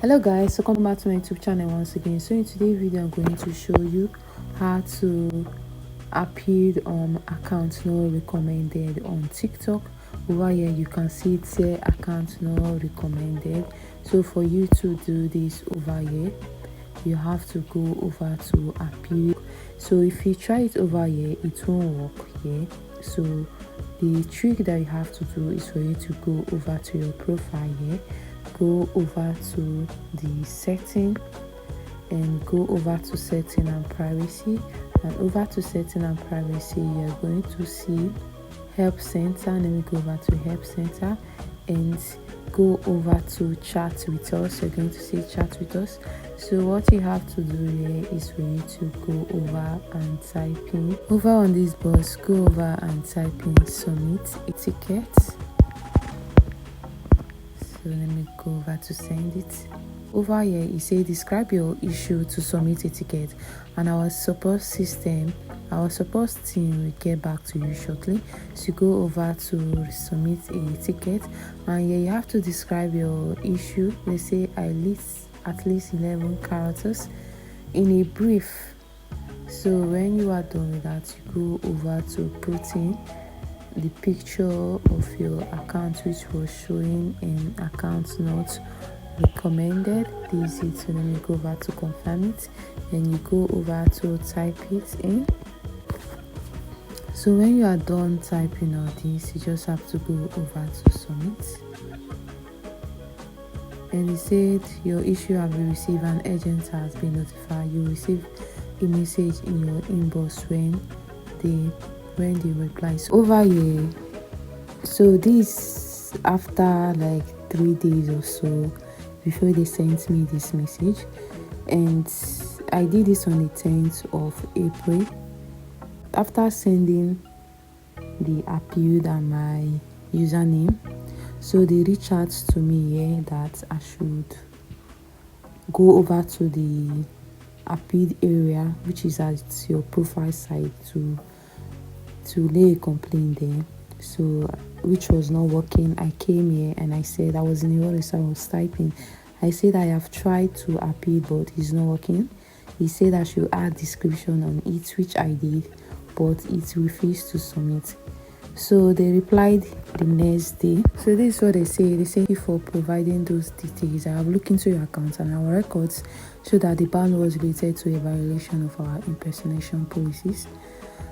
Hello guys, so come back to my YouTube channel once again. So in today's video I'm going to show you how to appear account not recommended on TikTok. Over here you can see it say account not recommended. So for you to do this over here, you have to go over to appear. So if you try it over here, it won't work here. So the trick that you have to do is for you to go over to your profile here, go over to the setting and go over to setting and privacy, and over to setting and privacy you're going to see help center. Let me go over to help center and go over to chat with us. You're going to see chat with us. So what you have to do here is for you to go over and type in over on this box, go over and type in submit etiquette. So let me go over to send it. Over here it says describe your issue to submit a ticket, and our support system, our support team will get back to you shortly. So go over to submit a ticket, and here you have to describe your issue. They say at least 11 characters in a brief. So when you are done with that, you go over to put in the picture of your account which was showing in account not recommended. This is it. So let me go over to confirm it, then you go over to type it in. So when you are done typing all this, you just have to go over to submit, and it said your issue have been received, an agent has been notified. You receive a message in your inbox when they reply. So over here, so this after like 3 days or so before they sent me this message, and I did this on the 10th of April. After sending the appeal and my username, so they reached out to me here that I should go over to the appeal area, which is at your profile site, to lay a complaint there. So which was not working. I came here and I said I was in the order, so I was typing. I said I have tried to appeal but it's not working. He said I should add description on it, which I did, but it refused to submit. So they replied the next day. So this is what they say. They say for providing those details. I have looked into your account and our records show that the ban was related to a violation of our impersonation policies.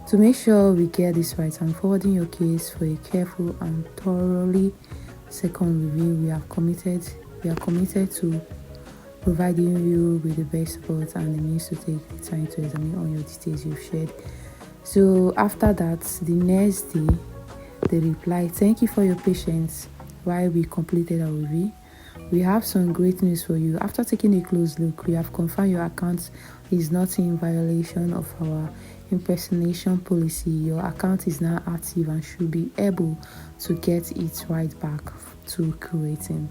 To make sure we get this right, I'm forwarding your case for a careful and thoroughly second review. We are committed to providing you with the best support and the means to take the time to examine all your details you've shared. So after that, the next day, they replied, thank you for your patience while we completed our review. We have some great news for you. After taking a close look, we have confirmed your account is not in violation of our impersonation policy. Your account is now active and should be able to get it right back to creating.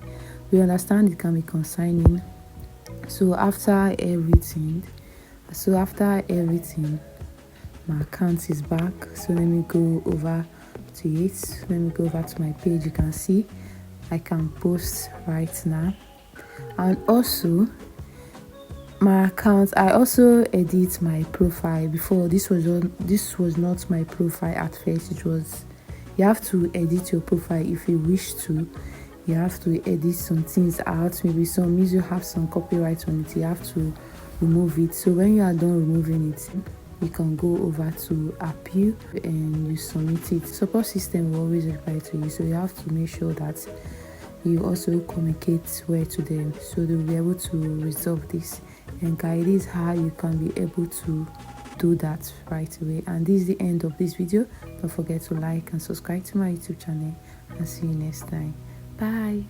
We understand it can be concerning. So after everything, my account is back. So let me go over to it. Let me go over to my page. You can see I can post right now, and also my account, I also edit my profile. Before, this was not my profile at first. It was, you have to edit your profile if you wish to. You have to edit some things out. Maybe some music have some copyright on it, you have to remove it. So when you are done removing it, you can go over to appeal and you submit it. Support system will always reply to you, so you have to make sure that you also communicate well to them, so they'll be able to resolve this. And guys, this is how you can be able to do that right away. And this is the end of this video. Don't forget to like and subscribe to my YouTube channel, and see you next time. Bye.